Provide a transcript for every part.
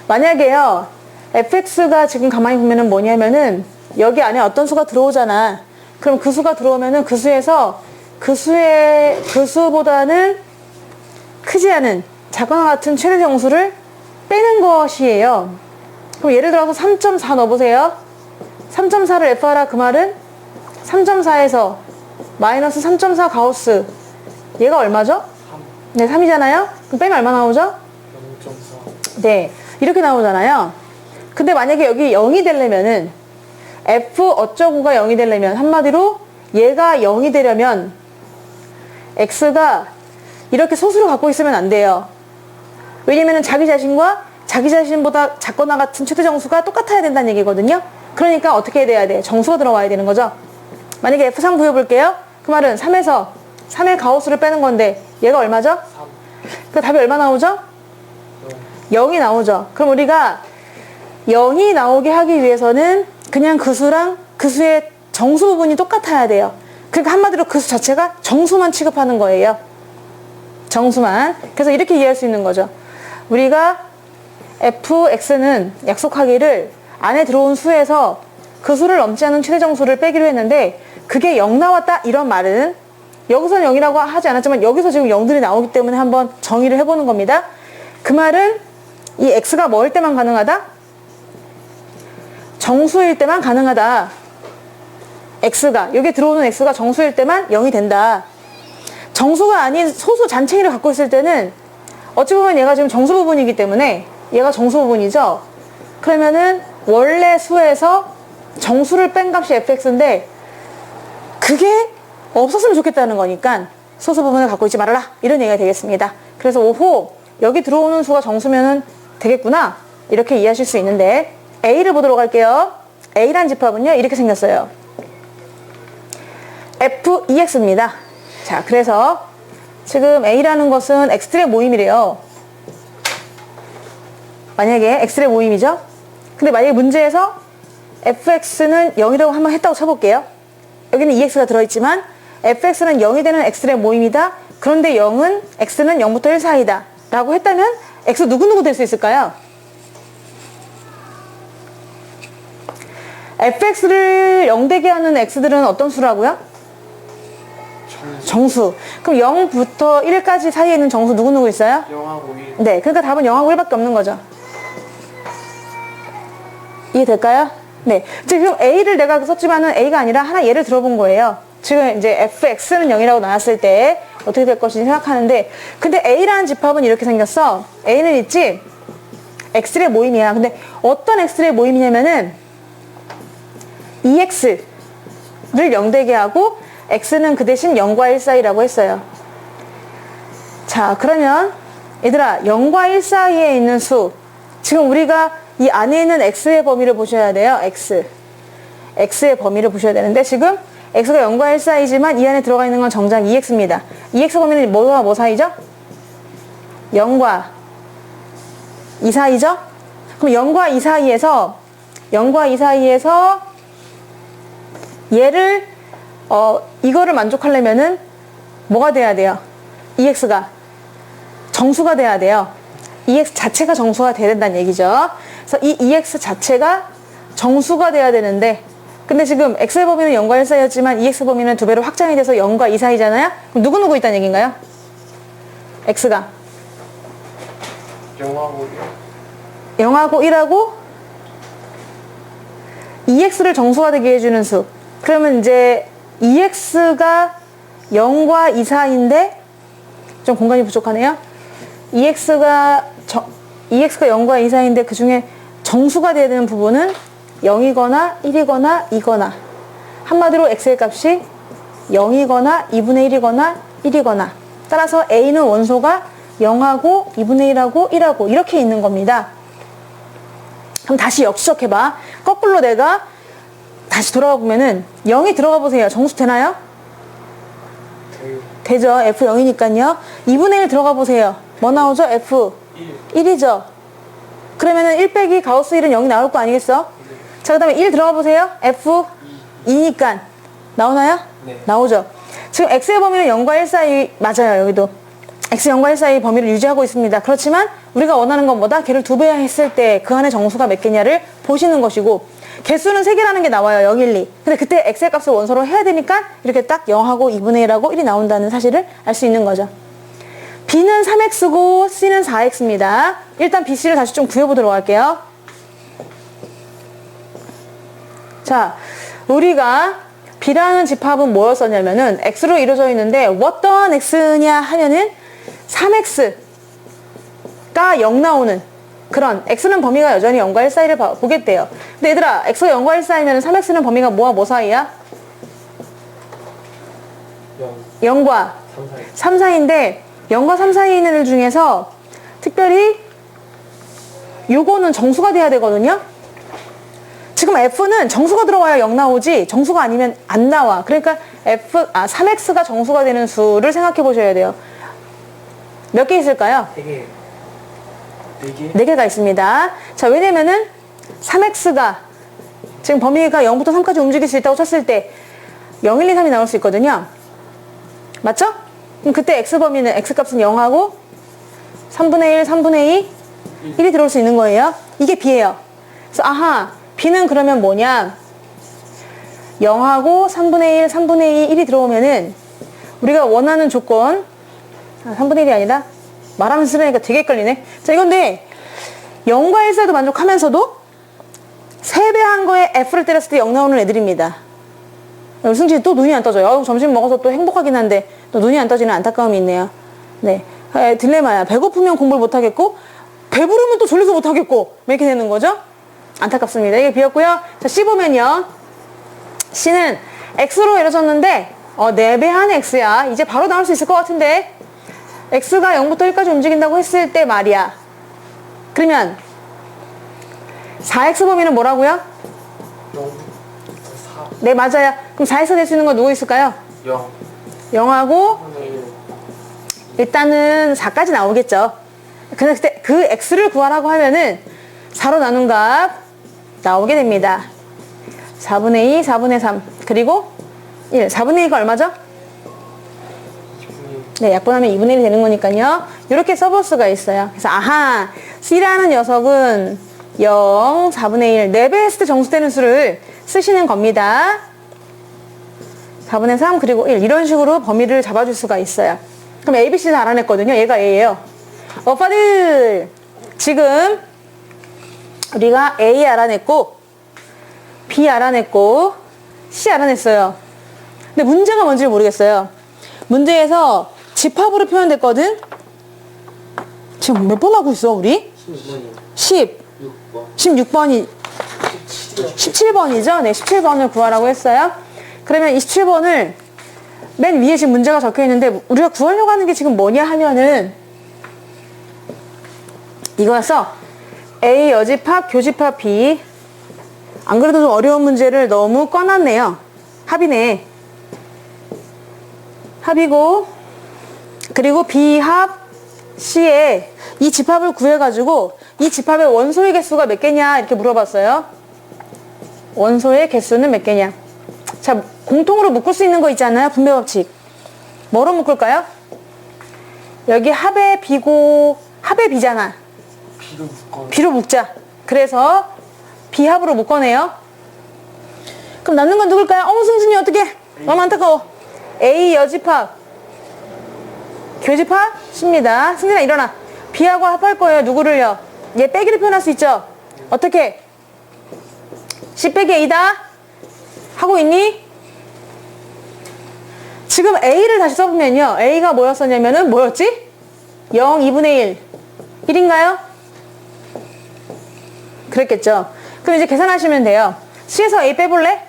만약에요, fx가 지금 가만히 보면은 뭐냐면은 여기 안에 어떤 수가 들어오잖아. 그럼 그 수가 들어오면은 그 수에서 그 수보다는 크지 않은 작거나 같은 최대 정수를 빼는 것이에요. 그럼 예를 들어서 3.4 넣어보세요. 3.4를 F하라 그 말은 3.4에서 마이너스 3.4 가우스, 얘가 얼마죠? 3. 네, 3이잖아요. 그럼 빼면 얼마 나오죠? 0.4. 네, 이렇게 나오잖아요. 근데 만약에 여기 0이 되려면은 F 어쩌고가 0이 되려면, 한마디로 얘가 0이 되려면 X가 이렇게 소수를 갖고 있으면 안 돼요. 왜냐면은 자기 자신과 자기 자신보다 작거나 같은 최대 정수가 똑같아야 된다는 얘기거든요. 그러니까 어떻게 돼야 돼? 정수가 들어와야 되는 거죠. 만약에 F3 구해볼게요. 그 말은 3에서 3의 가우스를 빼는 건데 얘가 얼마죠? 3. 그 답이 얼마 나오죠? 0이 나오죠. 그럼 우리가 0이 나오게 하기 위해서는 그냥 그 수랑 그 수의 정수 부분이 똑같아야 돼요. 그러니까 한마디로 그 수 자체가 정수만 취급하는 거예요. 정수만. 그래서 이렇게 이해할 수 있는 거죠. 우리가 fx는 약속하기를 안에 들어온 수에서 그 수를 넘지 않은 최대 정수를 빼기로 했는데 그게 0 나왔다 이런 말은, 여기서는 0이라고 하지 않았지만 여기서 지금 0들이 나오기 때문에 한번 정의를 해보는 겁니다. 그 말은 이 x가 뭐일 때만 가능하다? 정수일 때만 가능하다. x가, 여기 들어오는 x가 정수일 때만 0이 된다. 정수가 아닌 소수 잔챙이를 갖고 있을 때는 어찌 보면 얘가 지금 정수 부분이기 때문에 얘가 정수 부분이죠. 그러면은 원래 수에서 정수를 뺀 값이 fx인데 그게 없었으면 좋겠다는 거니까 소수 부분을 갖고 있지 말아라, 이런 얘기가 되겠습니다. 그래서 오호, 여기 들어오는 수가 정수면은 되겠구나, 이렇게 이해하실 수 있는데, A를 보도록 할게요. A란 집합은요 이렇게 생겼어요. F2X입니다. 자, 그래서 지금 A라는 것은 X들의 모임이래요. 만약에 X들의 모임이죠. 근데 만약에 문제에서 fx는 0이라고 한번 했다고 쳐볼게요. 여기는 2x가 들어있지만 fx는 0이 되는 x들의 모임이다. 그런데 0은 x는 0부터 1 사이다 라고 했다면 x 누구누구 될 수 있을까요? fx를 0되게 하는 x들은 어떤 수라고요? 정수. 그럼 0부터 1까지 사이에 있는 정수 누구누구 있어요? 0하고 1. 네, 그러니까 답은 0하고 1밖에 없는 거죠. 이해될까요? 네. 지금 A를 내가 썼지만은 A가 아니라 하나 예를 들어본 거예요. 지금 이제 fx는 0이라고 나왔을 때 어떻게 될 것인지 생각하는데, 근데 A라는 집합은 이렇게 생겼어. A는 있지? x의 모임이야. 근데 어떤 x의 모임이냐면은 2x를 0되게 하고 x는 그 대신 0과 1 사이라고 했어요. 자, 그러면 얘들아, 0과 1 사이에 있는 수, 지금 우리가 이 안에 있는 x의 범위를 보셔야 돼요. x의 범위를 보셔야 되는데, 지금 x가 0과 1 사이지만 이 안에 들어가 있는 건 정작 2x입니다. 2x 범위는 뭐와 뭐 사이죠? 0과 2 사이죠? 그럼 0과 2 사이에서 얘를 이거를 만족하려면은 뭐가 돼야 돼요? 2x가 정수가 돼야 돼요. 2x 자체가 정수가 돼야 된다는 얘기죠. 그래서 이 2x 자체가 정수가 돼야 되는데, 근데 지금 x의 범위는 0과 1 사이였지만 2x 범위는 2배로 확장이 돼서 0과 2 사이잖아요. 그럼 누구누구 있다는 얘기인가요? x가 0하고 1. 0하고 1하고 2x를 정수가 되게 해주는 수. 그러면 이제 2x가 0과 2 사이인데 좀 공간이 부족하네요. 2x가 0과 2 사이인데 그 중에 정수가 돼야 되는 부분은 0이거나 1이거나 2거나, 한마디로 x의 값이 0이거나 2분의 1이거나 1이거나, 따라서 a는 원소가 0하고 2분의 1하고 1하고 이렇게 있는 겁니다. 그럼 다시 역추적해봐. 거꾸로 내가 다시 돌아가 보면은 0이 들어가 보세요. 정수 되나요? 되죠. F0이니까요. 2분의 1 들어가 보세요. 뭐 나오죠? F1이죠. 그러면은 1 빼기 가우스 1은 0이 나올 거 아니겠어? 자, 그 다음에 1 들어가 보세요. F2니까 나오나요? 네. 나오죠. 지금 X의 범위는 0과 1 사이 맞아요. 여기도 x 0과 1 사이 범위를 유지하고 있습니다. 그렇지만 우리가 원하는 건 뭐다? 걔를 2배 했을 때 그 안에 정수가 몇 개냐를 보시는 것이고, 개수는 3개라는 게 나와요. 0, 1, 2. 근데 그때 x의 값을 원소로 해야 되니까 이렇게 딱 0하고 2분의 1하고 1이 나온다는 사실을 알 수 있는 거죠. b는 3x고 c는 4x입니다. 일단 bc를 다시 좀 구해보도록 할게요. 자, 우리가 b라는 집합은 뭐였었냐면은 x로 이루어져 있는데 어떤 x냐 하면은 3x가 0 나오는 그런, x는 범위가 여전히 0과 1 사이를 보겠대요. 근데 얘들아, x가 0과 1 사이면 3x는 범위가 뭐와 뭐 사이야? 0, 0과 3 사이. 3 사이인데 0과 3 사이에 있는 애 중에서 특별히 요거는 정수가 돼야 되거든요. 지금 f는 정수가 들어와야 0 나오지 정수가 아니면 안 나와. 그러니까 3x가 정수가 되는 수를 생각해 보셔야 돼요. 몇 개 있을까요? 3개. 4개? 4개가 있습니다. 자, 왜냐면은 3x가 지금 범위가 0부터 3까지 움직일 수 있다고 쳤을 때 0, 1, 2, 3이 나올 수 있거든요. 맞죠? 그럼 그때 x범위는 x값은 0하고 3분의 1, 3분의 2, 1이 들어올 수 있는 거예요. 이게 b예요. 그래서 아하, b는 그러면 뭐냐? 0하고 3분의 1, 3분의 2, 1이 들어오면은 우리가 원하는 조건, 3분의 1이 아니라 말하면서 쓰려니까 되게 헷갈리네. 자, 이건데 0과 1 사이도 만족하면서도 3배 한 거에 f를 때렸을 때 0 나오는 애들입니다. 우리 승진이 또 눈이 안 떠져요. 점심 먹어서 또 행복하긴 한데 또 눈이 안 떠지는 안타까움이 있네요. 네, 딜레마야. 배고프면 공부를 못하겠고 배부르면 또 졸려서 못하겠고 이렇게 되는 거죠. 안타깝습니다. 이게 B였고요. 자, C 보면요. C는 X로 이루어졌는데 4배 한 X야. 이제 바로 나올 수 있을 것 같은데 X가 0부터 1까지 움직인다고 했을 때 말이야. 그러면 4X 범위는 뭐라고요? 0, 4, 네, 맞아요. 그럼 4X 될 수 있는 건 누구 있을까요? 0. 0하고 3분의 1. 일단은 4까지 나오겠죠. 근데 그때 그 X를 구하라고 하면은 4로 나눈 값 나오게 됩니다. 4분의 2, 4분의 3, 그리고 1. 4분의 2가 얼마죠? 2분의 1. 네, 약분하면 2분의 1이 되는 거니까요. 이렇게 써볼 수가 있어요. 그래서 아하, C라는 녀석은 0, 4분의 1, 4배 했을 때 정수되는 수를 쓰시는 겁니다. 4분의 3, 그리고 1. 이런 식으로 범위를 잡아줄 수가 있어요. 그럼 A, B, C를 알아냈거든요. 얘가 A예요. 오빠들! 지금 우리가 A 알아냈고 B 알아냈고 C 알아냈어요. 근데 문제가 뭔지를 모르겠어요. 문제에서 집합으로 표현됐거든. 지금 몇 번 하고 있어 우리? 16번이요. 16번이 17번이죠? 네, 17번을 구하라고 했어요. 그러면 27번을 맨 위에 지금 문제가 적혀 있는데 우리가 구하려고 하는 게 지금 뭐냐 하면은 이거였어. A 여집합, 교집합 B. 안 그래도 좀 어려운 문제를 너무 꺼놨네요. 합이네. 합이고, 그리고 B 합 C에 이 집합을 구해가지고 이 집합의 원소의 개수가 몇 개냐 이렇게 물어봤어요. 원소의 개수는 몇 개냐. 자, 공통으로 묶을 수 있는 거 있잖아요. 분배 법칙. 뭐로 묶을까요? 여기 합의 B고 합의 B잖아. B로 묶어. B로 묶자. 그래서 B합으로 묶어내요. 그럼 남는 건 누굴까요? 어머, 승진이 어떡해? 너무 안타까워. A 여집합, 교집합 C입니다. 승진아 일어나. B하고 합할 거예요. 누구를요? 얘 빼기를 표현할 수 있죠? 어떻게? C 빼기 A다? 하고 있니? 지금 A를 다시 써보면요. A가 뭐였었냐면은 뭐였지? 0, 2분의 1. 1인가요? 그랬겠죠. 그럼 이제 계산하시면 돼요. C에서 A 빼볼래?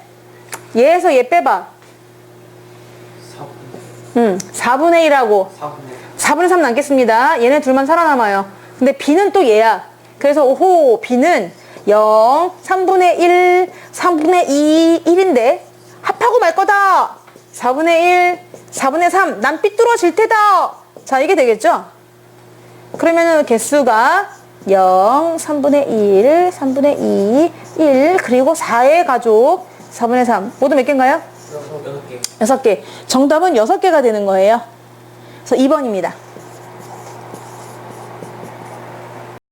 얘에서 얘 빼봐. 4분의 1하고 4분의 3 남겠습니다. 얘네 둘만 살아남아요. 근데 B는 또 얘야. 그래서 오호, B는 0, 3분의 1, 3분의 2, 1인데 합하고 말 거다. 4분의 1, 4분의 3, 난 삐뚤어질 테다. 자, 이게 되겠죠? 그러면은 개수가 0, 3분의 1, 3분의 2, 1, 그리고 4의 가족 4분의 3. 모두 몇 개인가요? 6개. 6개. 정답은 6개가 되는 거예요. 그래서 2번입니다.